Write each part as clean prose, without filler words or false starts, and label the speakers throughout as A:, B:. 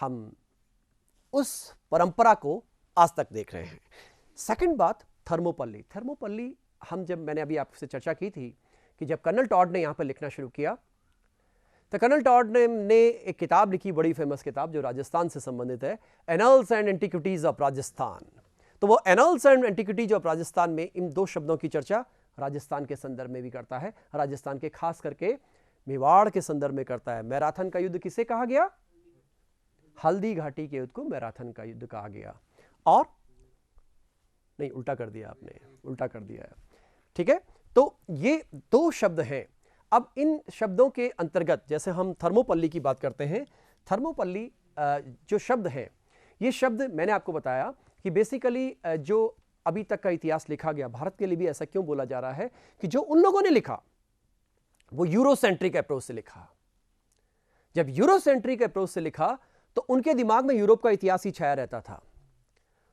A: हम उस परंपरा को आज तक देख रहे हैं। सेकंड बात, थर्मोपल्ली। थर्मोपल्ली मैंने अभी आपसे चर्चा की थी कि जब कर्नल टॉड ने यहाँ पर लिखना शुरू किया तो कर्नल टॉड ने एक किताब लिखी, बड़ी फेमस किताब जो राजस्थान से संबंधित है, annuls and antiquities of Rajasthan. तो वो annuls and antiquities of Rajasthan में इन दो शब्दों की चर्चा राजस्थान के संदर्भ में भी करता है, राजस्थान के खास करके मेवाड़ के संदर्भ में करता है। मैराथन का युद्ध किसे कहा गया? हल्दी घाटी के युद्ध को मैराथन का युद्ध कहा गया। और नहीं, उल्टा कर दिया आपने, उल्टा कर दिया है, ठीक है। तो ये दो शब्द हैं। अब इन शब्दों के अंतर्गत जैसे हम थर्मोपल्ली की बात करते हैं, थर्मोपल्ली जो शब्द हैं, ये शब्द मैंने आपको बताया कि बेसिकली जो अभी तक का इतिहास लिखा गया, भारत के लिए भी ऐसा क्यों बोला जा रहा है कि जो उन लोगों ने लिखा वो यूरोसेंट्रिक अप्रोच से लिखा। जब यूरोसेंट्रिक अप्रोच से लिखा तो उनके दिमाग में यूरोप का इतिहास ही छाया रहता था।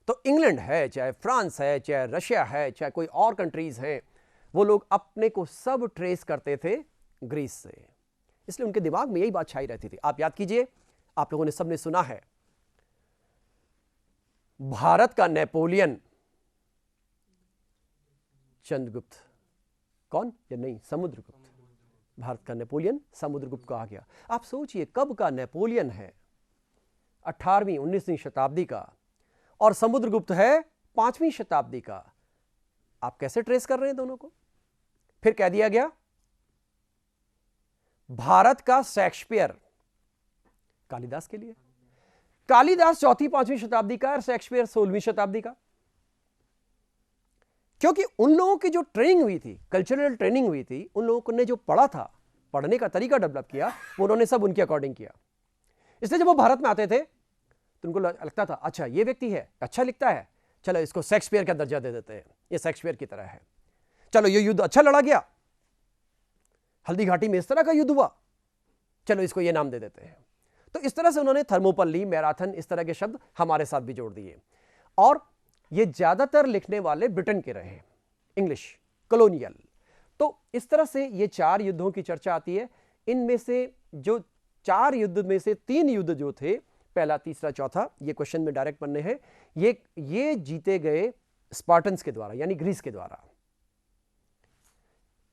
A: तो इंग्लैंड है, चाहे फ्रांस है, चाहे रशिया है, चाहे कोई और कंट्रीज हैं, वो लोग अपने को सब ट्रेस करते थे ग्रीस से। इसलिए उनके दिमाग में यही बात छाई रहती थी। आप याद कीजिए, आप लोगों ने सबने सुना है भारत का नेपोलियन चंद्रगुप्त, कौन? या नहीं, समुद्रगुप्त। भारत का नेपोलियन समुद्रगुप्त कहा गया। आप सोचिए कब का नेपोलियन है, 18वीं 19वीं शताब्दी का, और समुद्रगुप्त है 5वीं शताब्दी का। आप कैसे ट्रेस कर रहे हैं दोनों को? फिर कह दिया गया भारत का शेक्सपियर कालिदास के लिए, कालिदास 4वीं-5वीं शताब्दी का और शेक्सपियर 16वीं शताब्दी का। क्योंकि उन लोगों की जो ट्रेनिंग हुई थी, कल्चरल ट्रेनिंग हुई थी, उन लोगों ने जो पढ़ा था, पढ़ने का तरीका डेवलप किया, वो उन्होंने सब उनके अकॉर्डिंग किया। इसलिए जब वो भारत में आते थे तो उनको लगता था अच्छा ये व्यक्ति है, अच्छा लिखता है, चलो इसको शेक्सपियर का दर्जा दे देते हैं, ये शेक्सपियर की तरह है। चलो ये युद्ध अच्छा लड़ा गया, हल्दी घाटी में इस तरह का युद्ध हुआ, चलो इसको ये नाम दे देते हैं। तो इस तरह से उन्होंने थर्मोपल्ली, मैराथन, इस तरह के शब्द हमारे साथ भी जोड़ दिए। और ये ज्यादातर लिखने वाले ब्रिटेन के रहे, इंग्लिश कॉलोनियल। तो इस तरह से ये 4 युद्धों की चर्चा आती है। इनमें से जो 4 युद्ध में से 3 युद्ध जो थे, पहला, तीसरा, चौथा, ये क्वेश्चन में डायरेक्ट बनने हैं, ये जीते गए स्पार्टन्स के द्वारा, यानी ग्रीस के द्वारा।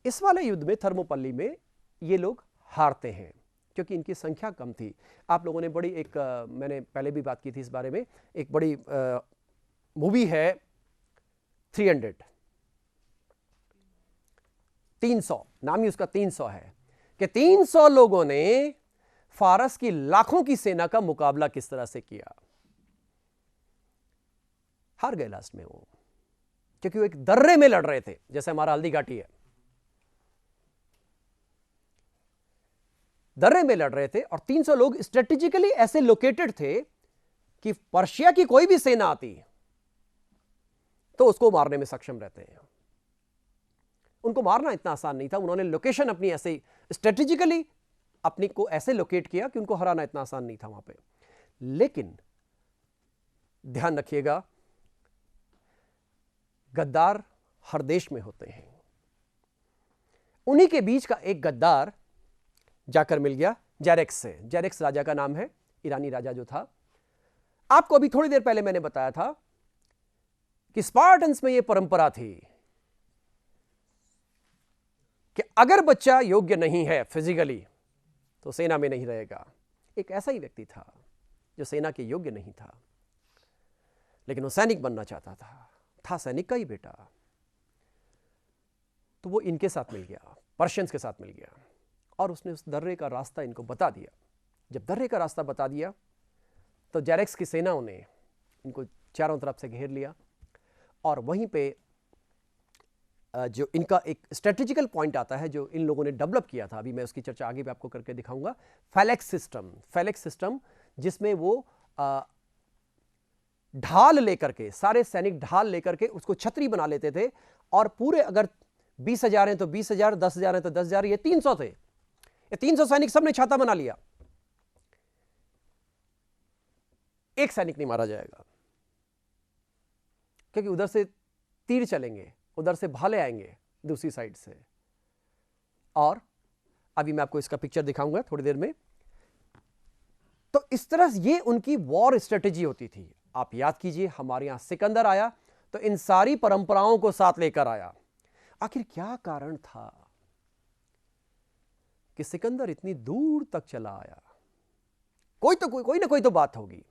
A: इस वाले युद्ध में, थर्मोपल्ली में, ये लोग हारते हैं क्योंकि इनकी संख्या कम थी। आप लोगों ने बड़ी मैंने पहले भी बात की थी इस बारे में, एक बड़ी मूवी है 300, नाम ही उसका 300 है, कि 300 लोगों ने फारस की लाखों की सेना का मुकाबला किस तरह से किया। हार गए लास्ट में वो, क्योंकि वो एक दर्रे में लड़ रहे थे, जैसे हमारा हल्दी घाटी है, दर्रे में लड़ रहे थे। और 300 लोग स्ट्रेटेजिकली ऐसे लोकेटेड थे कि पर्शिया की कोई भी सेना आती तो उसको मारने में सक्षम रहते हैं। उनको मारना इतना आसान नहीं था, उन्होंने लोकेशन अपनी ऐसे स्ट्रेटेजिकली अपनी को ऐसे लोकेट किया कि उनको हराना इतना आसान नहीं था वहां पे। लेकिन ध्यान रखिएगा, गद्दार हर देश में होते हैं। उन्हीं के बीच का एक गद्दार जाकर मिल गया जेरेक्स से। जेरेक्स राजा का नाम है, ईरानी राजा जो था। आपको अभी थोड़ी देर पहले मैंने बताया था कि स्पार्टन्स में यह परंपरा थी कि अगर बच्चा योग्य नहीं है फिजिकली तो सेना में नहीं रहेगा। एक ऐसा ही व्यक्ति था जो सेना के योग्य नहीं था, लेकिन वो सैनिक बनना चाहता था सैनिक का ही बेटा। तो वो इनके साथ मिल गया, पर्शियंस के साथ मिल गया, और उसने उस दर्रे का रास्ता इनको बता दिया। जब दर्रे का रास्ता बता दिया तो जेरेक्स की सेनाओं ने इनको चारों तरफ से घेर लिया, और वहीं पे जो इनका एक स्ट्रेटेजिकल पॉइंट आता है जो इन लोगों ने डेवलप किया था, अभी मैं उसकी चर्चा आगे भी आपको करके दिखाऊंगा, फैलेक्स सिस्टम, जिसमें वो ढाल लेकर के, सारे सैनिक ढाल लेकर के उसको छतरी बना लेते थे, और पूरे अगर 20,000 हैं तो 20,000, 10,000 हैं तो 10,000, ये 300 थे, ये 300 सैनिक सबने छाता बना लिया। एक सैनिक नहीं मारा जाएगा, क्योंकि उधर से तीर चलेंगे, उधर से भाले आएंगे दूसरी साइड से। और अभी मैं आपको इसका पिक्चर दिखाऊंगा थोड़ी देर में। तो इस तरह ये उनकी वॉर स्ट्रेटेजी होती थी। आप याद कीजिए, हमारे यहां सिकंदर आया तो इन सारी परंपराओं को साथ लेकर आया। आखिर क्या कारण था कि सिकंदर इतनी दूर तक चला आया? कोई ना कोई तो बात होगी।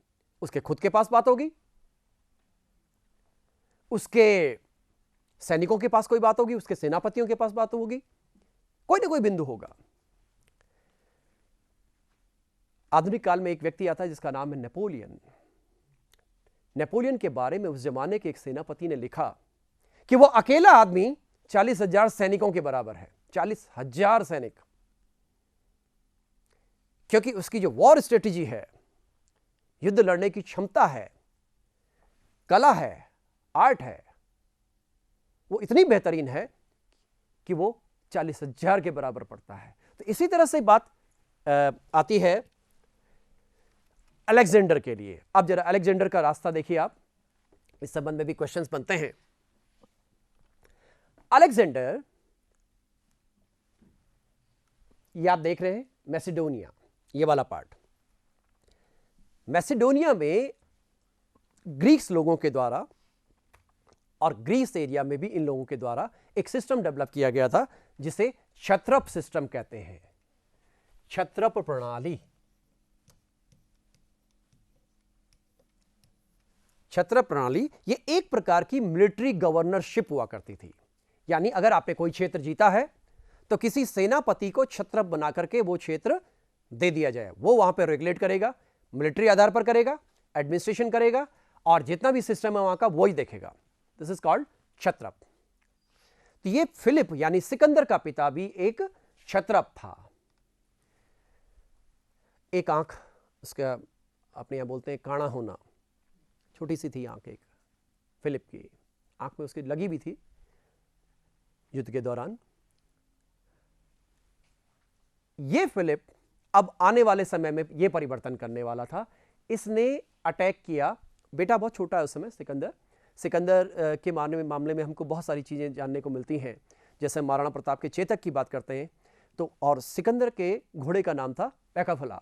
A: उसके खुद के पास बात होगी, उसके सैनिकों के पास कोई बात होगी, उसके सेनापतियों के पास बात होगी, कोई ना कोई बिंदु होगा। आधुनिक काल में एक व्यक्ति आता है जिसका नाम है नेपोलियन। नेपोलियन के बारे में उस जमाने के एक सेनापति ने लिखा कि वो अकेला आदमी 40,000 सैनिकों के बराबर है। 40,000 सैनिक, क्योंकि उसकी जो वॉर स्ट्रेटेजी है, युद्ध लड़ने की क्षमता है, कला है, आर्ट है, वो इतनी बेहतरीन है कि वो 40,000 के बराबर पड़ता है। तो इसी तरह से बात आती है अलेक्जेंडर के लिए। अब जरा अलेक्जेंडर का रास्ता देखिए आप, इस संबंध में भी क्वेश्चंस बनते हैं। अलेक्जेंडर, ये आप देख रहे हैं मैसिडोनिया, ये वाला पार्ट। मैसिडोनिया में ग्रीक्स लोगों के द्वारा और ग्रीस एरिया में भी इन लोगों के द्वारा एक सिस्टम डेवलप किया गया था जिसे क्षत्रप सिस्टम कहते हैं। क्षत्रप प्रणाली। क्षत्रप प्रणाली ये एक प्रकार की मिलिट्री गवर्नरशिप हुआ करती थी। यानी अगर आपने कोई क्षेत्र जीता है तो किसी सेनापति को क्षत्रप बना करके वो क्षेत्र दे दिया जाए। वो वहां पर रेगुलेट करेगा, मिलिट्री आधार पर करेगा, एडमिनिस्ट्रेशन करेगा, और जितना भी सिस्टम है वहां का वही देखेगा। दिस इज कॉल्ड क्षत्रप। तो ये फिलिप यानी सिकंदर का पिता भी एक क्षत्रप था। एक आंख उसका अपने यहां बोलते हैं काणा होना, छोटी सी थी आंख, एक फिलिप की आंख में उसकी लगी भी थी युद्ध के दौरान। ये फिलिप अब आने वाले समय में यह परिवर्तन करने वाला था। इसने अटैक किया, बेटा बहुत छोटा है उस समय सिकंदर के मामले में हमको बहुत सारी चीजें जानने को मिलती हैं। जैसे महाराणा प्रताप के चेतक की बात करते हैं तो, और सिकंदर के घोड़े का नाम था पैकाफला।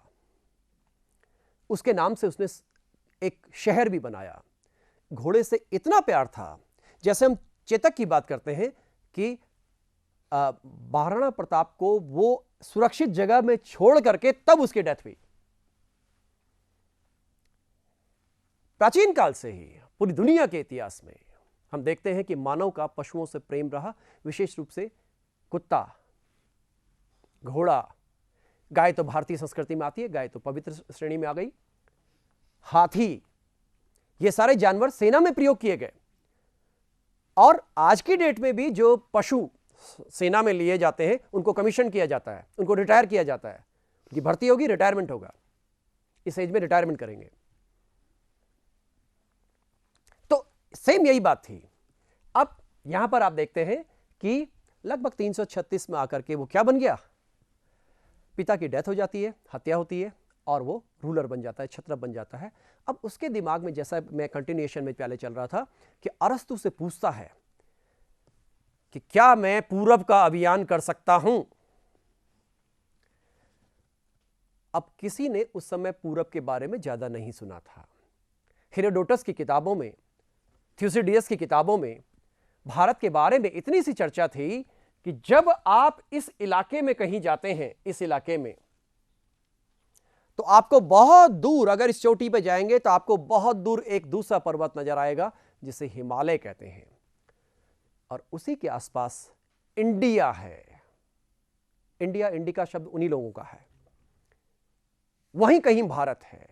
A: उसके नाम से उसने एक शहर भी बनाया। घोड़े से इतना प्यार था, जैसे हम चेतक की बात करते हैं कि महाराणा प्रताप को वो सुरक्षित जगह में छोड़ करके तब उसकी डेथ हुई। प्राचीन काल से ही पूरी दुनिया के इतिहास में हम देखते हैं कि मानव का पशुओं से प्रेम रहा, विशेष रूप से कुत्ता, घोड़ा, गाय तो भारतीय संस्कृति में आती है, गाय तो पवित्र श्रेणी में आ गई, हाथी, ये सारे जानवर सेना में प्रयोग किए गए। और आज की डेट में भी जो पशु सेना में लिए जाते हैं उनको कमीशन किया जाता है, उनको रिटायर किया जाता है। उनकी भर्ती होगी, रिटायरमेंट होगा, इस एज में रिटायरमेंट करेंगे। तो सेम यही बात थी। अब यहां पर आप देखते हैं कि लगभग 336 में आकर के वो क्या बन गया, पिता की डेथ हो जाती है, हत्या होती है, और वो रूलर बन जाता है, क्षत्रप बन जाता है। अब उसके दिमाग में, जैसा मैं कंटिन्यूएशन में पहले चल रहा था, कि अरस्तु से पूछता है कि क्या मैं पूरब का अभियान कर सकता हूं। अब किसी ने उस समय पूरब के बारे में ज्यादा नहीं सुना था। हेरोडोटस की किताबों में, थ्यूसिडियस की किताबों में भारत के बारे में इतनी सी चर्चा थी कि जब आप इस इलाके में कहीं जाते हैं, इस इलाके में, तो आपको बहुत दूर, अगर इस चोटी पे जाएंगे तो आपको बहुत दूर एक दूसरा पर्वत नजर आएगा जिसे हिमालय कहते हैं, और उसी के आसपास इंडिया है। इंडिया, इंडिका शब्द उन्हीं लोगों का है, वहीं कहीं भारत है।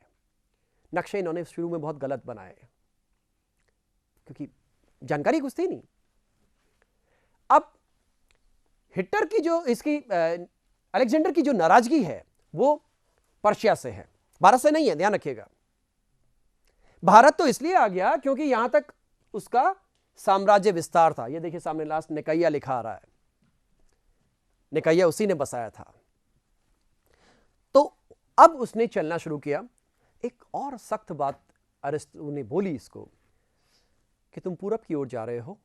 A: नक्शे इन्होंने शुरू में बहुत गलत बनाए क्योंकि जानकारी कुछ थी नहीं। अब हिटलर की जो इसकी अलेक्जेंडर की जो नाराजगी है वो पर्शिया से है, भारत से नहीं है, ध्यान रखिएगा। भारत तो इसलिए आ गया क्योंकि यहां तक उसका साम्राज्य विस्तार था। ये देखिए सामने लास्ट निकाया लिखा आ रहा है, निकाया उसी ने बसाया था। तो अब उसने चलना शुरू किया। एक और सख्त बात अरिस्टो ने बोली इसको कि तुम पूरब की ओर जा रहे हो,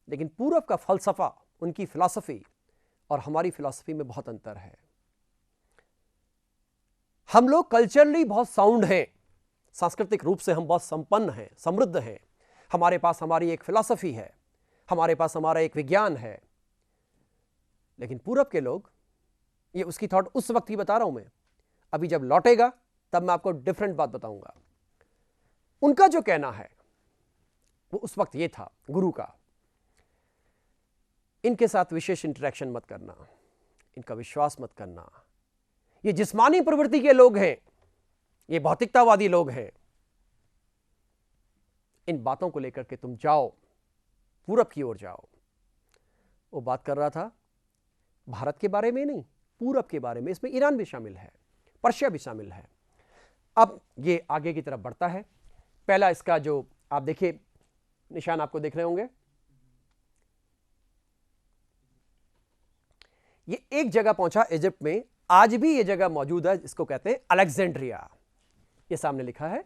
A: लेकिन पूरब का फलसफा, उनकी फिलॉसफी और हमारी फिलॉसफी में बहुत अंतर है। हम लोग कल्चरली बहुत साउंड हैं, सांस्कृतिक रूप से हम बहुत संपन्न हैं, समृद्ध हैं, हमारे पास हमारी एक फिलॉसफी है, हमारे पास हमारा एक विज्ञान है। लेकिन पूरब के लोग, ये उसकी थॉट उस वक्त की बता रहा हूं मैं, अभी जब लौटेगा तब मैं आपको डिफरेंट बात बताऊंगा। उनका जो कहना है वो उस वक्त ये था गुरु का, इनके साथ विशेष इंटरेक्शन मत करना, इनका विश्वास मत करना, ये जिस्मानी प्रवृत्ति के लोग हैं, ये भौतिकतावादी लोग हैं, इन बातों को लेकर के तुम जाओ, पूरब की ओर जाओ। वो बात कर रहा था भारत के बारे में नहीं, पूरब के बारे में। इसमें ईरान भी शामिल है, पर्शिया भी शामिल है। अब ये आगे की तरफ बढ़ता है। पहला इसका जो आप देखिए निशान आपको देख रहे होंगे, ये एक जगह पहुंचा इजिप्ट में, आज भी ये जगह मौजूद है, इसको कहते हैं अलेक्जेंड्रिया। ये सामने लिखा है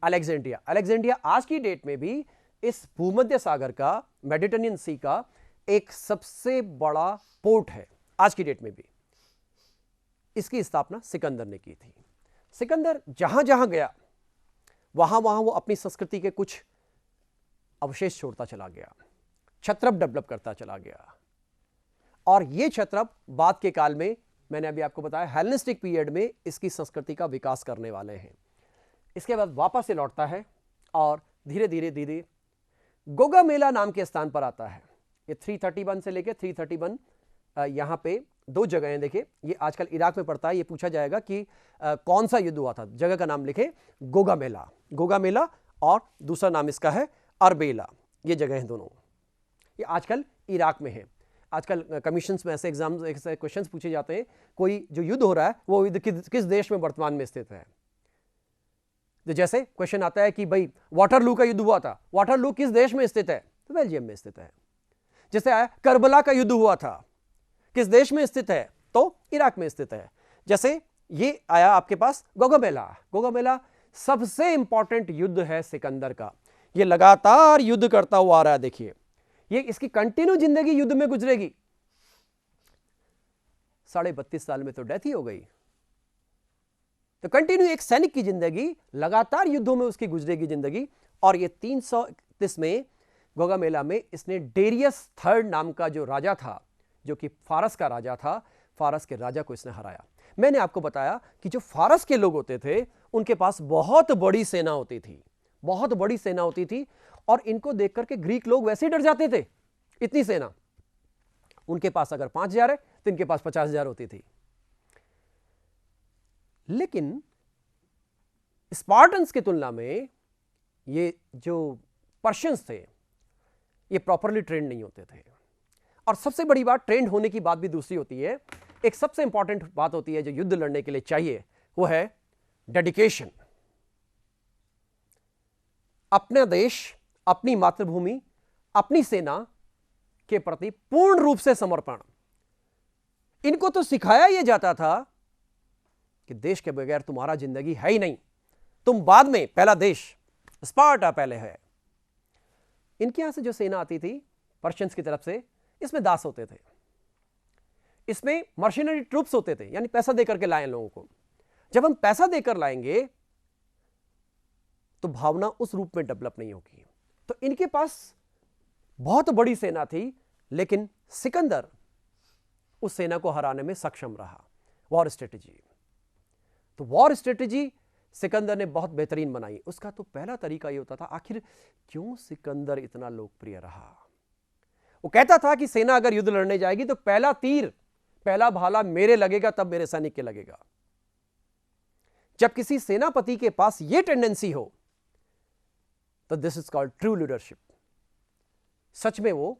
A: अलेक्जेंड्रिया। अलेक्जेंड्रिया आज की डेट में भी इस भूमध्य सागर का, मेडिटेरेनियन सी का एक सबसे बड़ा पोर्ट है आज की डेट में भी। इसकी स्थापना सिकंदर ने की थी। सिकंदर जहां जहां गया वहां वहां वो अपनी संस्कृति के कुछ अवशेष छोड़ता चला गया, छत्रप डेवलप करता चला गया। और ये छत्रप बाद के काल में, मैंने अभी आपको बताया, हेलेनिस्टिक पीरियड में इसकी संस्कृति का विकास करने वाले हैं। इसके बाद वापस से लौटता है और धीरे धीरे धीरे गोगा मेला नाम के स्थान पर आता है। ये 331 से लेकर 331 यहां पे दो जगहें देखिए, ये आजकल इराक में पड़ता है। ये पूछा जाएगा कि कौन सा युद्ध हुआ था, जगह का नाम लिखें, गोगा मेला। गोगा मेला और दूसरा नाम इसका है अरबेला। ये जगह हैं दोनों, ये आजकल इराक में है। आजकल कमीशंस में ऐसे एग्जाम्स, ऐसे क्वेश्चंस पूछे जाते हैं, कोई जो युद्ध हो रहा है वो युद्ध किस देश में वर्तमान में स्थित है। तो जैसे क्वेश्चन आता है कि भाई वाटरलू का युद्ध हुआ था, वाटरलू किस देश में स्थित है, तो बेल्जियम में स्थित है। जैसे आया करबला का युद्ध हुआ था, किस देश में स्थित है, तो इराक में स्थित है। जैसे ये आया आपके पास गोगामेला। गोगामेला सबसे इंपॉर्टेंट युद्ध है सिकंदर का। ये लगातार युद्ध करता हुआ आ रहा है। देखिए ये इसकी कंटिन्यू जिंदगी युद्ध में गुजरेगी। 32.5 साल में तो डेथ ही हो गई। तो कंटिन्यू एक सैनिक की जिंदगी, लगातार युद्धों में उसकी गुजरेगी जिंदगी। और ये 331 में गोगामेला में इसने डेरियस थर्ड नाम का जो राजा था, जो कि फारस का राजा था, फारस के राजा को इसने हराया। मैंने आपको बताया कि जो फारस के लोग होते थे उनके पास बहुत बड़ी सेना होती थी, बहुत बड़ी सेना होती थी। और इनको देख करके ग्रीक लोग वैसे ही डर जाते थे, इतनी सेना। उनके पास अगर 5,000 है तो इनके पास 50,000 होती थी। लेकिन स्पार्टन्स की तुलना में ये जो पर्शियंस थे ये प्रॉपरली ट्रेंड नहीं होते थे। और सबसे बड़ी बात, ट्रेंड होने की बात भी दूसरी होती है। एक सबसे इंपॉर्टेंट बात होती है जो युद्ध लड़ने के लिए चाहिए, वो है डेडिकेशन। अपना देश, अपनी मातृभूमि, अपनी सेना के प्रति पूर्ण रूप से समर्पण। इनको तो सिखाया यह जाता था कि देश के बगैर तुम्हारा जिंदगी है ही नहीं, तुम बाद में, पहला देश स्पार्टा पहले है। इनके यहां से जो सेना आती थी पर्शियंस की तरफ से, इसमें दास होते थे, इसमें मर्शनरी ट्रूप्स होते थे, यानी पैसा देकर के लाए लोगों को। जब हम पैसा देकर लाएंगे तो भावना उस रूप में डेवलप नहीं होगी। तो इनके पास बहुत बड़ी सेना थी, लेकिन सिकंदर उस सेना को हराने में सक्षम रहा। वॉर स्ट्रेटेजी, तो वॉर स्ट्रेटेजी सिकंदर ने बहुत बेहतरीन बनाई। उसका तो पहला तरीका यह होता था, आखिर क्यों सिकंदर इतना लोकप्रिय रहा। वो कहता था कि सेना अगर युद्ध लड़ने जाएगी तो पहला तीर, पहला भाला मेरे लगेगा, तब मेरे सैनिक के लगेगा। जब किसी सेनापति के पास यह टेंडेंसी हो तो this is called true leadership. सच में वो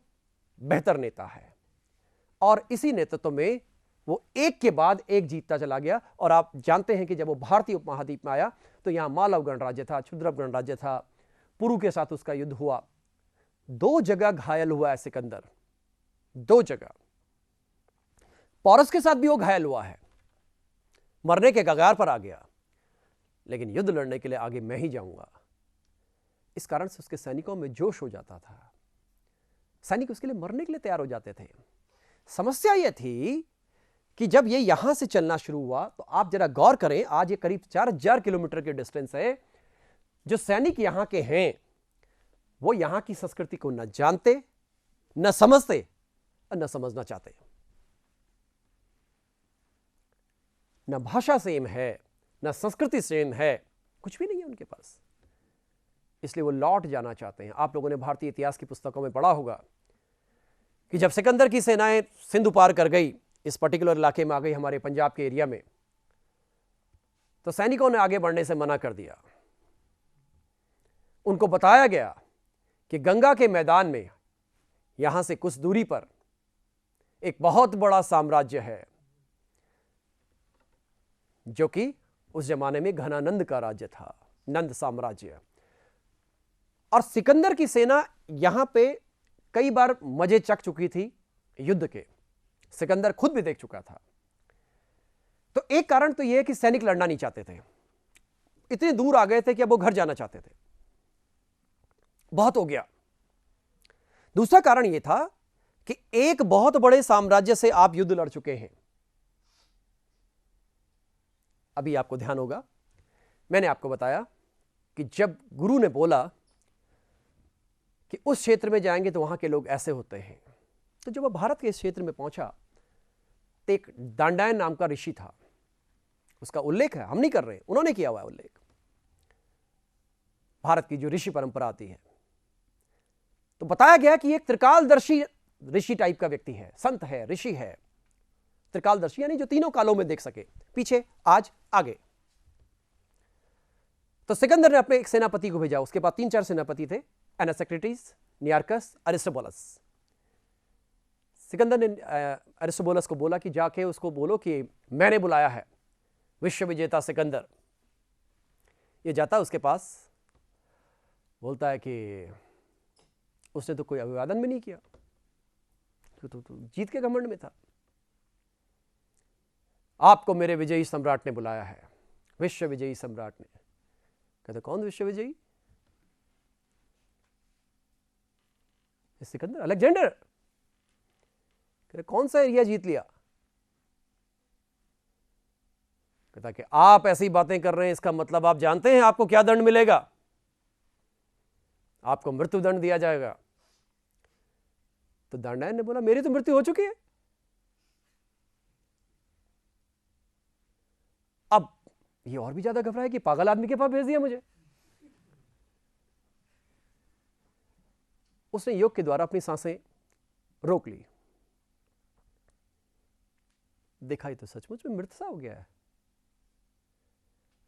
A: बेहतर नेता है। और इसी नेतृत्व में वो एक के बाद एक जीतता चला गया। और आप जानते हैं कि जब वो भारतीय उपमहाद्वीप में आया तो यहां मालव गणराज्य था, क्षुद्रप गणराज्य था, पुरु के साथ उसका युद्ध हुआ। 2 जगह घायल हुआ है सिकंदर, 2 जगह। पोरस के साथ भी वो घायल हुआ है, मरने के कगार पर आ गया, लेकिन युद्ध लड़ने के लिए आगे मैं ही जाऊंगा। इस कारण से उसके सैनिकों में जोश हो जाता था, सैनिक उसके लिए मरने के लिए तैयार हो जाते थे। समस्या यह थी कि जब ये यहां से चलना शुरू हुआ तो आप जरा गौर करें, आज ये करीब 4000 किलोमीटर के डिस्टेंस है। जो सैनिक यहां के हैं वो यहां की संस्कृति को न जानते, न समझते और न समझना चाहते। न भाषा सेम है, न संस्कृति सेम है, कुछ भी नहीं है उनके पास। इसलिए वो लौट जाना चाहते हैं। आप लोगों ने भारतीय इतिहास की पुस्तकों में पढ़ा होगा कि जब सिकंदर की सेनाएं सिंधु पार कर गई, इस पर्टिकुलर इलाके में आ गई, हमारे पंजाब के एरिया में, तो सैनिकों ने आगे बढ़ने से मना कर दिया। उनको बताया गया कि गंगा के मैदान में यहां से कुछ दूरी पर एक बहुत बड़ा साम्राज्य है, जो कि उस जमाने में घनानंद का राज्य था, नंद साम्राज्य। और सिकंदर की सेना यहां पे कई बार मजे चख चुकी थी युद्ध के, सिकंदर खुद भी देख चुका था। तो एक कारण तो यह है कि सैनिक लड़ना नहीं चाहते थे, इतने दूर आ गए थे कि अब वो घर जाना चाहते थे, बहुत हो गया। दूसरा कारण यह था कि एक बहुत बड़े साम्राज्य से आप युद्ध लड़ चुके हैं। अभी आपको ध्यान होगा, मैंने आपको बताया कि जब गुरु ने बोला कि उस क्षेत्र में जाएंगे तो वहां के लोग ऐसे होते हैं, तो जब वह भारत के इस क्षेत्र में पहुंचा तो एक दांडायन नाम का ऋषि था, उसका उल्लेख है, हम नहीं कर रहे, उन्होंने किया हुआ है उल्लेख। भारत की जो ऋषि परंपरा आती है, तो बताया गया कि एक त्रिकालदर्शी ऋषि टाइप का व्यक्ति है, संत है, ऋषि है। त्रिकालदर्शी यानी जो तीनों कालों में देख सके, पीछे, आज, आगे। तो सिकंदर ने अपने एक सेनापति को भेजा, उसके पास 3-4 सेनापति थे, एनासेक्रिटीज, नियार्कस, अरिस्टोबुलस। सिकंदर ने अरिस्टोबुलस को बोला कि जाके उसको बोलो कि मैंने बुलाया है, विश्व विजेता सिकंदर। ये जाता उसके पास, बोलता है कि उसने तो कोई अभिवादन भी नहीं किया, तो जीत के घमंड में था। आपको मेरे विजयी सम्राट ने बुलाया है, विश्व विजयी सम्राट ने। कहते कौन विश्व विजयी? सिकंदर, अलेक्जेंडर। कहते कौन सा एरिया जीत लिया? कहता कि आप ऐसी बातें कर रहे हैं, इसका मतलब आप जानते हैं आपको क्या दंड मिलेगा? आपको मृत्यु दंड दिया जाएगा। तो दांडायन ने बोला मेरी तो मृत्यु हो चुकी है। अब ये और भी ज्यादा घबराया कि पागल आदमी के पास भेज दिया मुझे। उसने योग के द्वारा अपनी सांसें रोक ली। देखा ही तो सचमुच में मृत सा हो गया है।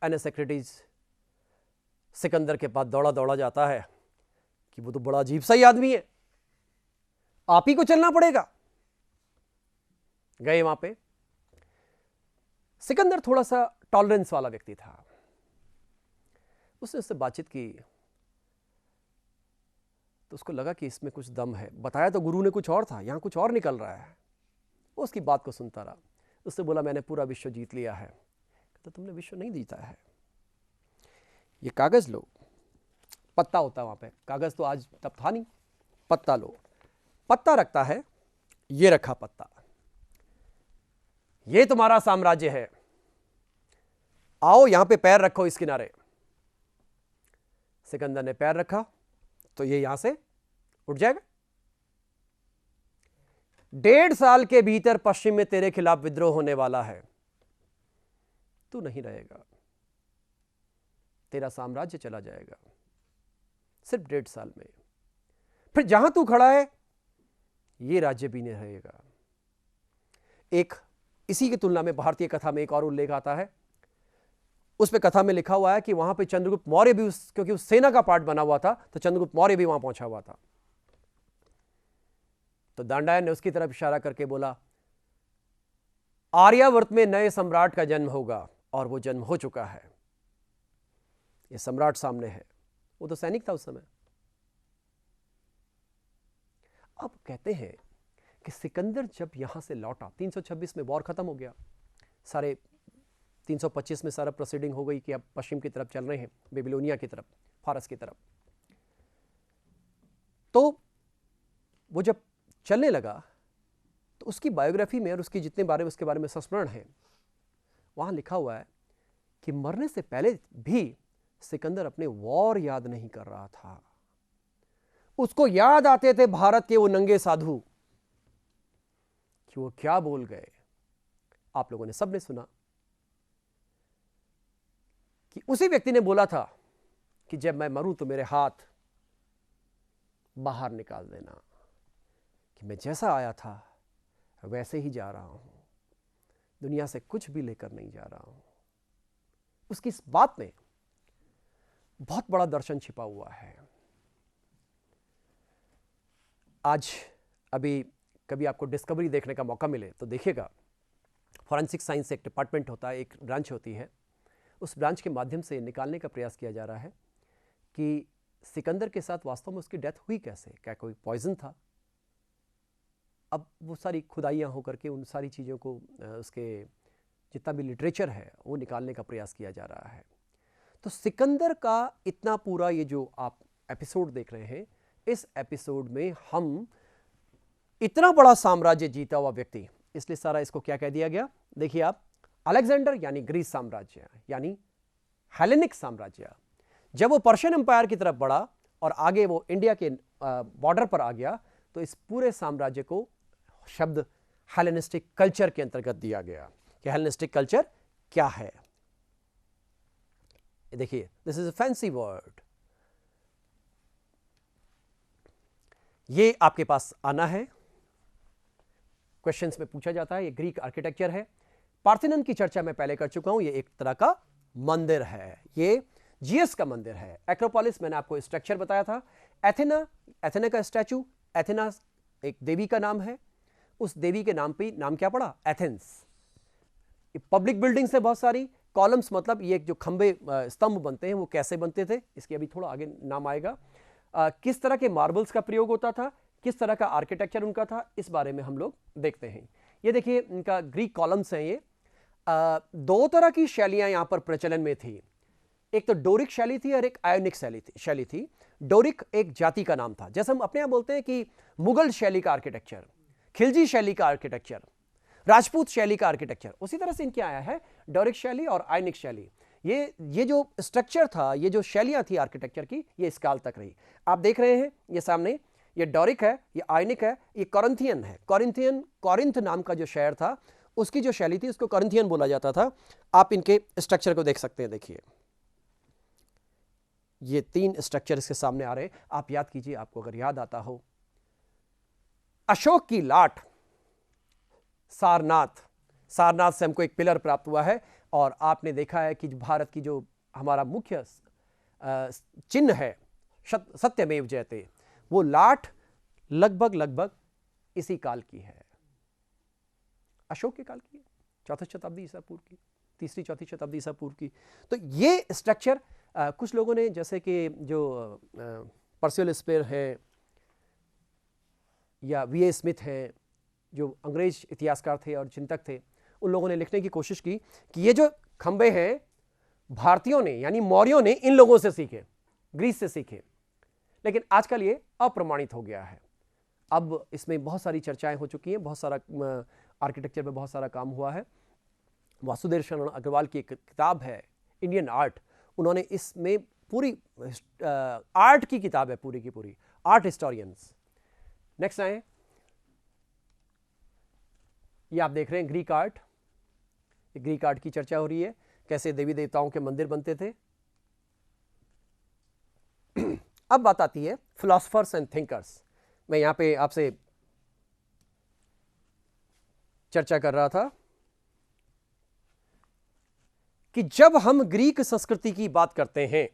A: एनासेक्रिटीज सिकंदर के पास दौड़ा दौड़ा जाता है कि वो तो बड़ा अजीब सा ही आदमी है, आप ही को चलना पड़ेगा। गए वहां पे। सिकंदर थोड़ा सा टॉलरेंस वाला व्यक्ति था, उसने उससे बातचीत की तो उसको लगा कि इसमें कुछ दम है। बताया तो गुरु ने कुछ और था, यहां कुछ और निकल रहा है। वो उसकी बात को सुनता रहा। उससे बोला मैंने पूरा विश्व जीत लिया है। कहता तुमने विश्व नहीं जीता है, ये कागज लो, पत्ता होता है वहां पे, कागज तो आज तब था नहीं, पत्ता लो। पत्ता रखता है, ये रखा पत्ता, ये तुम्हारा साम्राज्य है, आओ यहां पे पैर रखो इस किनारे। सिकंदर ने पैर रखा तो ये यहां से उठ जाएगा। 1.5 साल के भीतर पश्चिम में तेरे खिलाफ विद्रोह होने वाला है, तू नहीं रहेगा, तेरा साम्राज्य चला जाएगा सिर्फ 1.5 साल में। फिर जहां तू खड़ा है ये राज्य भी नहीं रहेगा। एक इसी की तुलना में भारतीय कथा में एक और उल्लेख आता है, उस पे कथा में लिखा हुआ है कि वहां पे चंद्रगुप्त मौर्य भी क्योंकि उस सेना का पार्ट बना हुआ था तो चंद्रगुप्त मौर्य भी वहां पहुंचा हुआ था। तो दांडायन ने उसकी तरफ इशारा करके बोला आर्यावर्त में नए सम्राट का जन्म होगा, और वो जन्म हो चुका है। ये सम्राट सामने है। वो तो सैनिक था उस समय। अब कहते हैं कि सिकंदर जब यहां से लौटा, 326 में वॉर खत्म हो गया, सारे 325 में सारा प्रोसीडिंग हो गई कि अब पश्चिम की तरफ चल रहे हैं, बेबीलोनिया की तरफ, फारस की तरफ। तो वो जब चलने लगा तो तो उसकी बायोग्राफी में और उसकी जितने बारे में उसके बारे में संस्मरण है, वहां लिखा हुआ है कि मरने से पहले भी सिकंदर अपने वॉर याद नहीं कर रहा था। उसको याद आते थे भारत के वो नंगे साधु कि वो क्या बोल गए। आप लोगों ने सबने सुना कि उसी व्यक्ति ने बोला था कि जब मैं मरूं तो मेरे हाथ बाहर निकाल देना, कि मैं जैसा आया था वैसे ही जा रहा हूं, दुनिया से कुछ भी लेकर नहीं जा रहा हूं। उसकी इस बात में बहुत बड़ा दर्शन छिपा हुआ है। आज अभी कभी आपको डिस्कवरी देखने का मौका मिले तो देखिएगा, फॉरेंसिक साइंस एक डिपार्टमेंट होता है, एक ब्रांच होती है। उस ब्रांच के माध्यम से निकालने का प्रयास किया जा रहा है कि सिकंदर के साथ वास्तव में उसकी डेथ हुई कैसे, क्या कोई पॉइजन था। अब वो सारी खुदाइयाँ होकर के उन सारी चीज़ों को, उसके जितना भी लिटरेचर है वो निकालने का प्रयास किया जा रहा है। तो सिकंदर का इतना पूरा ये जो आप एपिसोड देख रहे हैं, इस एपिसोड में हम इतना बड़ा साम्राज्य जीता हुआ व्यक्ति, इसलिए सारा इसको क्या कह दिया गया, देखिए आप, अलेक्जेंडर यानी ग्रीस साम्राज्य यानी हेलेनिक साम्राज्य, जब वो पर्शियन एम्पायर की तरफ बढ़ा और आगे वो इंडिया के बॉर्डर पर आ गया, तो इस पूरे साम्राज्य को शब्द हेलेनिस्टिक कल्चर के अंतर्गत दिया गया कि हेलेनिस्टिक कल्चर क्या है। देखिए, this is a fancy word. ये आपके पास आना है, क्वेश्चंस में पूछा जाता है। ये ग्रीक आर्किटेक्चर है। पार्थेनन की चर्चा मैं पहले कर चुका हूं। ये एक तरह का मंदिर है, ये जीएस का मंदिर है। एक्रोपोलिस मैंने आपको स्ट्रक्चर बताया था। एथेना का स्टैचू, एथेना एक देवी का नाम है, उस देवी के नाम पे नाम क्या पड़ा, एथेंस। पब्लिक बिल्डिंग्स है बहुत सारी। कॉलम्स मतलब ये जो खंबे स्तंभ बनते हैं वो कैसे बनते थे, इसके अभी थोड़ा आगे नाम आएगा। किस तरह के मार्बल्स का प्रयोग होता था, किस तरह का आर्किटेक्चर उनका था, इस बारे में हम लोग देखते हैं। ये देखिए इनका ग्रीक कॉलम्स हैं। ये दो तरह की शैलियां यहां पर प्रचलन में थी। एक तो डोरिक शैली थी और एक आयोनिक शैली थी। डोरिक एक जाति का नाम था, जैसे हम अपने यहां बोलते हैं कि मुगल शैली का आर्किटेक्चर, खिलजी शैली का आर्किटेक्चर, राजपूत शैली का आर्किटेक्चर, उसी तरह से इनके आया है डोरिक शैली और आयोनिक शैली। ये जो स्ट्रक्चर था, ये जो शैलियां थी आर्किटेक्चर की, ये इस काल तक रही। आप देख रहे हैं ये सामने, ये डोरिक है, ये आयोनिक है, ये कॉरिंथियन है। कॉरिंथ नाम का जो शहर था, उसकी जो शैली थी उसको कॉरिंथियन बोला जाता था। आप इनके स्ट्रक्चर को देख सकते हैं। देखिए ये तीन स्ट्रक्चर इसके सामने आ रहे हैं। आप याद कीजिए, आपको अगर याद आता हो, अशोक की लाट, सारनाथ से हमको एक पिलर प्राप्त हुआ है। और आपने देखा है कि भारत की जो हमारा मुख्य चिन्ह है सत्यमेव जयते, वो लाट लगभग इसी काल की है, अशोक के काल की है, चौथी शताब्दी ईसा पूर्व की, तीसरी चौथी शताब्दी ईसा पूर्व की। तो ये स्ट्रक्चर कुछ लोगों ने, जैसे कि जो पर्सिवल स्पेयर है या वीए स्मिथ हैं, जो अंग्रेज इतिहासकार थे और चिंतक थे, उन लोगों ने लिखने की कोशिश की कि ये जो खंबे हैं भारतीयों ने यानी मौर्यों ने इन लोगों से सीखे, ग्रीस से सीखे। लेकिन आजकल ये अप्रमाणित हो गया है। अब इसमें बहुत सारी चर्चाएं हो चुकी हैं, बहुत सारा आर्किटेक्चर में बहुत सारा काम हुआ है। वासुदेव शरण अग्रवाल की एक किताब है इंडियन आर्ट, उन्होंने इसमें पूरी आर्ट की किताब है, पूरी की पूरी आर्ट हिस्टोरियंस। नेक्स्ट आए, ये आप देख रहे हैं ग्रीक आर्ट। ग्रीक आर्ट की चर्चा हो रही है, कैसे देवी देवताओं के मंदिर बनते थे। अब बात आती है फिलोसफर्स एंड थिंकर्स। मैं यहां पे आपसे चर्चा कर रहा था कि जब हम ग्रीक संस्कृति की बात करते हैं,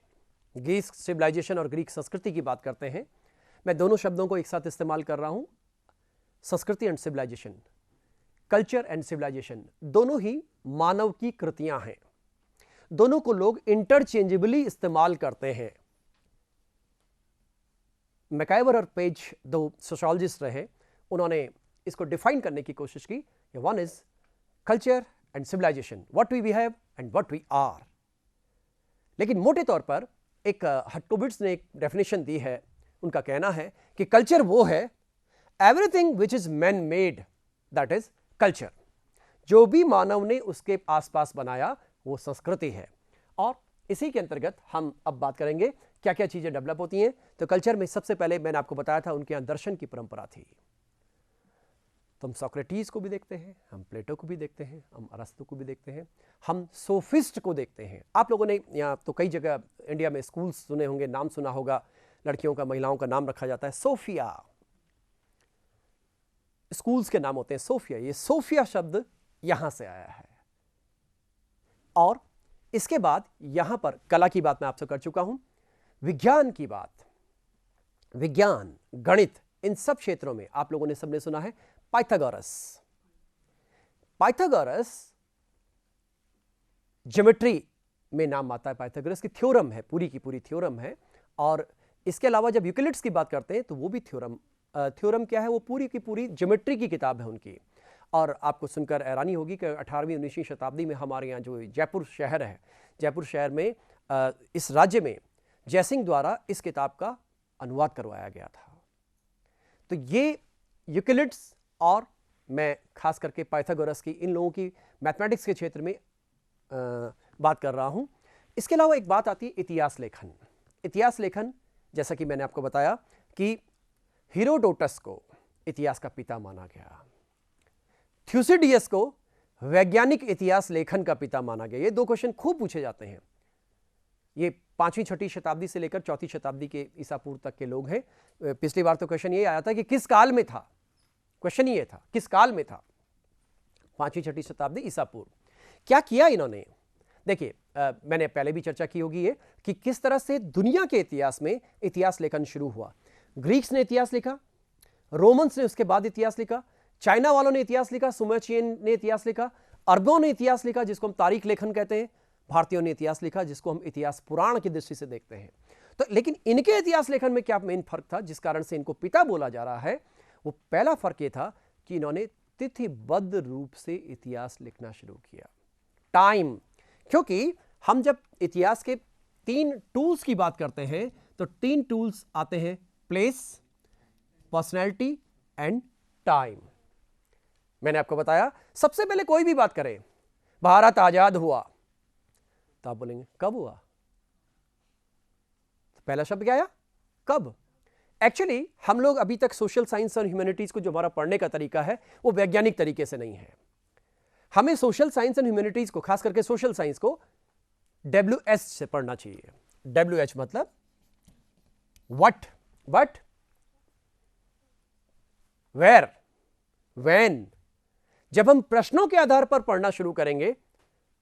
A: ग्रीक सिविलाइजेशन और ग्रीक संस्कृति की बात करते हैं, मैं दोनों शब्दों को एक साथ इस्तेमाल कर रहा हूं, संस्कृति and civilization, culture and civilization, दोनों ही मानव की कृतियां हैं। दोनों को लोग इंटरचेंजेबली इस्तेमाल करते हैं। मैकाइवर और पेज दो सोशियोलॉजिस्ट रहे, उन्होंने इसको डिफाइन करने की कोशिश की। One is culture and civilization, what we have and what we are. लेकिन मोटे तौर पर एक हटकोविट्स ने एक डेफिनेशन दी है। उनका कहना है कि कल्चर वो है everything which is man made that is culture. जो भी मानव ने उसके आसपास बनाया वो संस्कृति है। और इसी के अंतर्गत हम अब बात करेंगे क्या क्या चीजें डेवलप होती हैं। तो कल्चर में सबसे पहले मैंने आपको बताया था उनके यहां दर्शन की परंपरा थी। तो हम सोक्रेटिस को भी देखते हैं, हम प्लेटो को भी देखते हैं, हम अरस्तु को भी देखते हैं, हम सोफिस्ट को देखते हैं। आप लोगों ने यहाँ तो कई जगह इंडिया में स्कूल्स सुने होंगे, नाम सुना होगा, लड़कियों का महिलाओं का नाम रखा जाता है सोफिया, स्कूल्स के नाम होते हैं सोफिया। ये सोफिया शब्द यहां से आया है। और इसके बाद यहां पर कला की बात मैं आपसे कर चुका हूं, विज्ञान की बात, विज्ञान, गणित, इन सब क्षेत्रों में आप लोगों ने सबने सुना है पाइथागोरस। पाइथागोरस ज्योमेट्री में नाम आता है, पाइथागोरस की थ्योरम है, पूरी की पूरी थ्योरम है। और इसके अलावा जब यूक्लिड्स की बात करते हैं तो वो भी थ्योरम, थ्योरम क्या है, वो पूरी की पूरी ज्योमेट्री की किताब है उनकी। और आपको सुनकर हैरानी होगी कि 18वीं 19वीं शताब्दी में हमारे यहाँ जो जयपुर शहर है, जयपुर शहर में इस राज्य में जयसिंह द्वारा इस किताब का अनुवाद करवाया गया था। तो ये यूक्लिड्स और मैं खास करके पाइथागोरस की, इन लोगों की मैथमेटिक्स के क्षेत्र में बात कर रहा हूं। इसके अलावा एक बात आती है इतिहास लेखन। इतिहास लेखन, जैसा कि मैंने आपको बताया कि हेरोडोटस को इतिहास का पिता माना गया, थ्यूसिडियस को वैज्ञानिक इतिहास लेखन का पिता माना गया। ये दो क्वेश्चन खूब पूछे जाते हैं। ये 5वीं 6वीं शताब्दी से लेकर 4वीं शताब्दी के ईसा पूर्व तक के लोग हैं। पिछली बार तो क्वेश्चन ये आया था कि किस काल में था, क्वेश्चन ये था किस काल में था, 5वीं 6वीं शताब्दी ईसा पूर्व। क्या किया इन्होंने, देखिए मैंने पहले भी चर्चा की होगी ये कि किस तरह से दुनिया के इतिहास में इतिहास लेखन शुरू हुआ। ग्रीक्स ने इतिहास लिखा, रोमन्स ने उसके बाद इतिहास लिखा, चाइना वालों ने इतिहास लिखा, सुमेरियन ने इतिहास लिखा, अरबों ने इतिहास लिखा जिसको हम तारीख लेखन कहते हैं, भारतीयों ने इतिहास लिखा जिसको हम इतिहास पुराण की दृष्टि से देखते हैं। तो लेकिन इनके इतिहास लेखन में क्या मेन फर्क था जिस कारण से इनको पिता बोला जा रहा है, वो पहला फर्क ये था कि इन्होंने तिथिबद्ध रूप से इतिहास लिखना शुरू किया, टाइम। क्योंकि हम जब इतिहास के 3 टूल्स की बात करते हैं तो 3 टूल्स आते हैं, प्लेस, पर्सनैलिटी एंड टाइम। मैंने आपको बताया सबसे पहले कोई भी बात करें, भारत आजाद हुआ तो आप बोलेंगे कब हुआ, तो पहला शब्द क्या आया, कब। एक्चुअली हम लोग अभी तक सोशल साइंस और ह्यूमैनिटीज को जो हमारा पढ़ने का तरीका है वो वैज्ञानिक तरीके से नहीं है। हमें सोशल साइंस एंड ह्यूमैनिटीज को, खास करके सोशल साइंस को WH से पढ़ना चाहिए। WH मतलब व्हाट, बट, वेयर, व्हेन। जब हम प्रश्नों के आधार पर पढ़ना शुरू करेंगे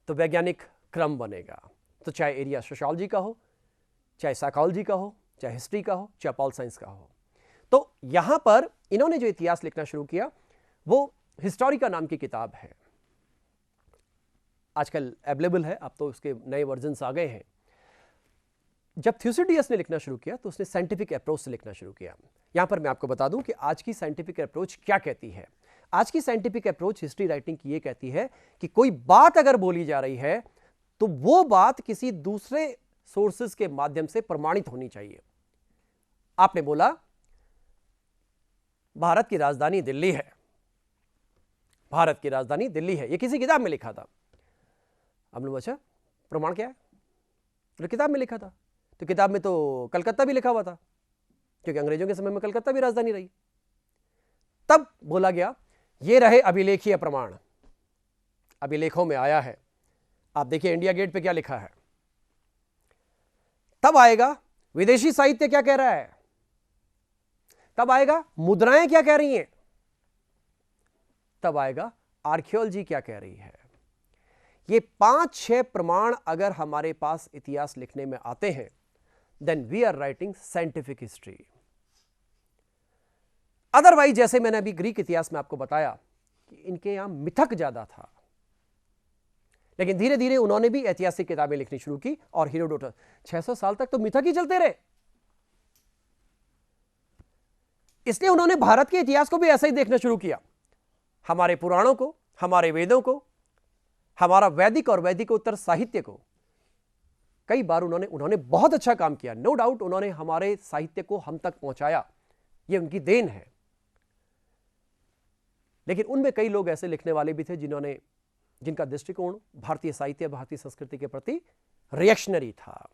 A: तो वैज्ञानिक क्रम बनेगा। तो चाहे एरिया सोशियोलॉजी का हो, चाहे साइकोलॉजी का हो, चाहे हिस्ट्री का हो, चाहे पॉल साइंस का हो। तो यहां पर इन्होंने जो इतिहास लिखना शुरू किया वो हिस्टोरिका नाम की किताब है, आजकल अवेलेबल है, अब तो उसके नए वर्जन्स आ गए हैं। जब थ्यूसिडियस ने लिखना शुरू किया तो उसने साइंटिफिक अप्रोच से लिखना शुरू किया। यहां पर मैं आपको बता दूं कि आज की साइंटिफिक अप्रोच क्या कहती है। आज की साइंटिफिक अप्रोच हिस्ट्री राइटिंग की ये कहती है कि कोई बात अगर बोली जा रही है तो वो बात किसी दूसरे सोर्सेस के माध्यम से प्रमाणित होनी चाहिए। आपने बोला भारत की राजधानी दिल्ली है, भारत की राजधानी दिल्ली है, ये किसी किताब में लिखा था। अब लोग अच्छा प्रमाण क्या है, तो किताब में लिखा था, तो किताब में तो कलकत्ता भी लिखा हुआ था क्योंकि अंग्रेजों के समय में कलकत्ता भी राजधानी रही। तब बोला गया ये रहे अभिलेखीय प्रमाण, अभिलेखों में आया है। आप देखिए इंडिया गेट पे क्या लिखा है। तब आएगा विदेशी साहित्य क्या कह रहा है, तब आएगा मुद्राएं क्या कह रही हैं, तब आएगा आर्कियोलॉजी क्या कह रही है। ये 5-6 प्रमाण अगर हमारे पास इतिहास लिखने में आते हैं then we are writing scientific history. Otherwise जैसे मैंने अभी ग्रीक इतिहास में आपको बताया कि इनके यहां मिथक ज्यादा था, लेकिन धीरे धीरे उन्होंने भी ऐतिहासिक किताबें लिखनी शुरू की और हेरोडोटस 600 साल तक तो मिथक ही चलते रहे। इसलिए उन्होंने भारत के इतिहास को भी ऐसा ही देखना शुरू किया, हमारे पुराणों को, हमारे वेदों को, हमारा वैदिक और वैदिकोत्तर साहित्य को। कई बार उन्होंने बहुत अच्छा काम किया, नो डाउट उन्होंने हमारे साहित्य को हम तक पहुंचाया, यह उनकी देन है। लेकिन उनमें कई लोग ऐसे लिखने वाले भी थे जिनका दृष्टिकोण भारतीय साहित्य, भारतीय संस्कृति के प्रति रिएक्शनरी था।